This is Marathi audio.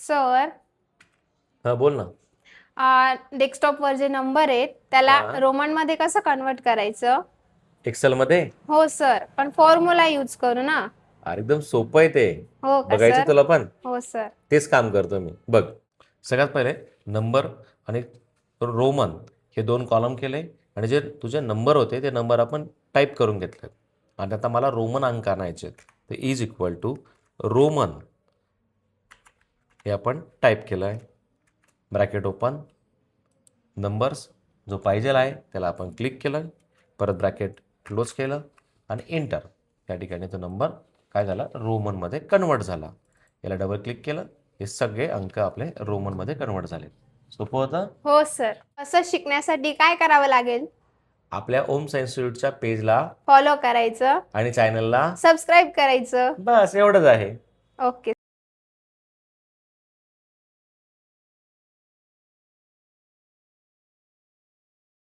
सर, हा बोल ना. डेस्कटॉपवर जे नंबर आहेत त्याला हा. रोमन मध्ये कसं कन्वर्ट करायचं? एक्सेल मध्ये. हो सर, पण फॉर्म्युला यूज करू ना. अरे एकदम सोपं आहे ते. हो का बघायचं सर? तुला पण? हो सर. तेच काम करतो मी. बघ, सगळ्यात पहिले नंबर आणि रोमन हे 2 कॉलम केले आणि जे तुझे नंबर होते ते नंबर आपण टाईप करून घेतले. आणि आता मला रोमन अंक आणायचे आहेत. तर इज इक्वल टू रोमन हे आपण टाईप केलं आहे. ब्रॅकेट ओपन, नंबर्स जो पाहिजे आहे त्याला आपण क्लिक केलं, परत ब्रॅकेट क्लोज केलं आणि एंटर. त्या ठिकाणी तो नंबर काय झाला, रोमनमध्ये कन्वर्ट झाला. याला डबल क्लिक केलं, हे सगळे अंक आपले रोमनमध्ये कन्वर्ट झाले. सोपं होतं. हो सर. असं शिकण्यासाठी काय करावं लागेल? आपल्या ओम सायन्स इन्स्टिट्यूटच्या पेजला फॉलो करायचं, आणि चॅनलला सबस्क्राईब करायचं. बस एवढंच आहे. ओके.